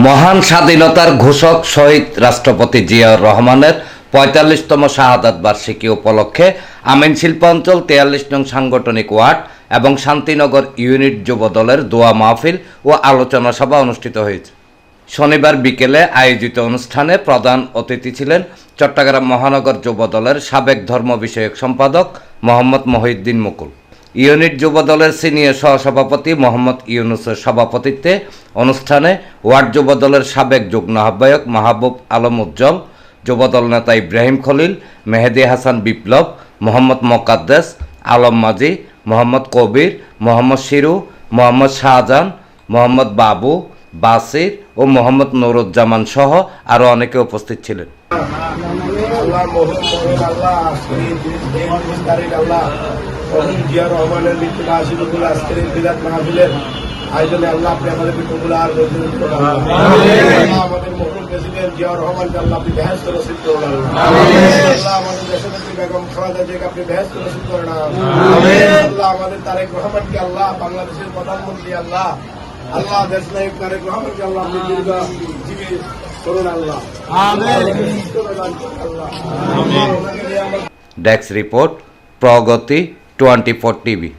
মহান স্বাধীনতার ঘোষক শহীদ রাষ্ট্রপতি জিয়াউর রহমানের ৪৫তম শাহাদাত বার্ষিকী উপলক্ষে আমিন শিল্পাঞ্চল ৪৩ নং সাংগঠনিক ওয়ার্ড এবং শান্তিনগর ইউনিট যুবদলের দোয়া মাহফিল ও আলোচনা সভা অনুষ্ঠিত হয়েছে। শনিবার বিকেলে আয়োজিত অনুষ্ঠানে প্রধান অতিথি ছিলেন চট্টগ্রাম মহানগর যুবদলের সাবেক ধর্ম বিষয়ক সম্পাদক মোহাম্মদ মহিউদ্দিন মুকুল। ইউনিট যুবদলের সিনিয়র সহসভাপতি মোহাম্মদ ইউনুসের সভাপতিত্বে অনুষ্ঠানে ওয়ার্ড যুবদলের সাবেক যুগ্ম আহ্বায়ক মাহবুব আলম উজ্জ্বল, যুবদল নেতা ইব্রাহিম খলিল, মেহেদি হাসান বিপ্লব, মোহাম্মদ মোকাদ্দেস, আলম মাজি, মোহাম্মদ কবির, মোহাম্মদ শিরু, মোহাম্মদ শাহজাহান, মোহাম্মদ বাবু, বাসির ও মোহাম্মদ নুরুজ্জামান সহ আরও অনেকে উপস্থিত ছিলেন। জিয়া রহমানের মৃত্যুটা আশীর্বাদ আজকের এই বিরাট মাহফিলের আয়োজনে আল্লাহ আপনি আমাদের মৃত্যুগুলো আর আমাদের মহরুম প্রেসিডেন্ট জিয়া রহমানকে আল্লাহ আপনি বেহেশত নসিব করুন। আল্লাহ আমাদের দেশনেত্রী বেগম খালেদা জিয়াকে আপনি বেহেশত নসিব করেন। আল্লাহ আমাদের তারেক রহমানকে আল্লাহ বাংলাদেশের প্রধানমন্ত্রী আল্লাহ দেশ নায়ক তারেক রহমানকে আল্লাহ আপনি দীর্ঘজীবী করুন। আল্লাহ ডেস্ক রিপোর্ট, প্রগতি 24 টিভি।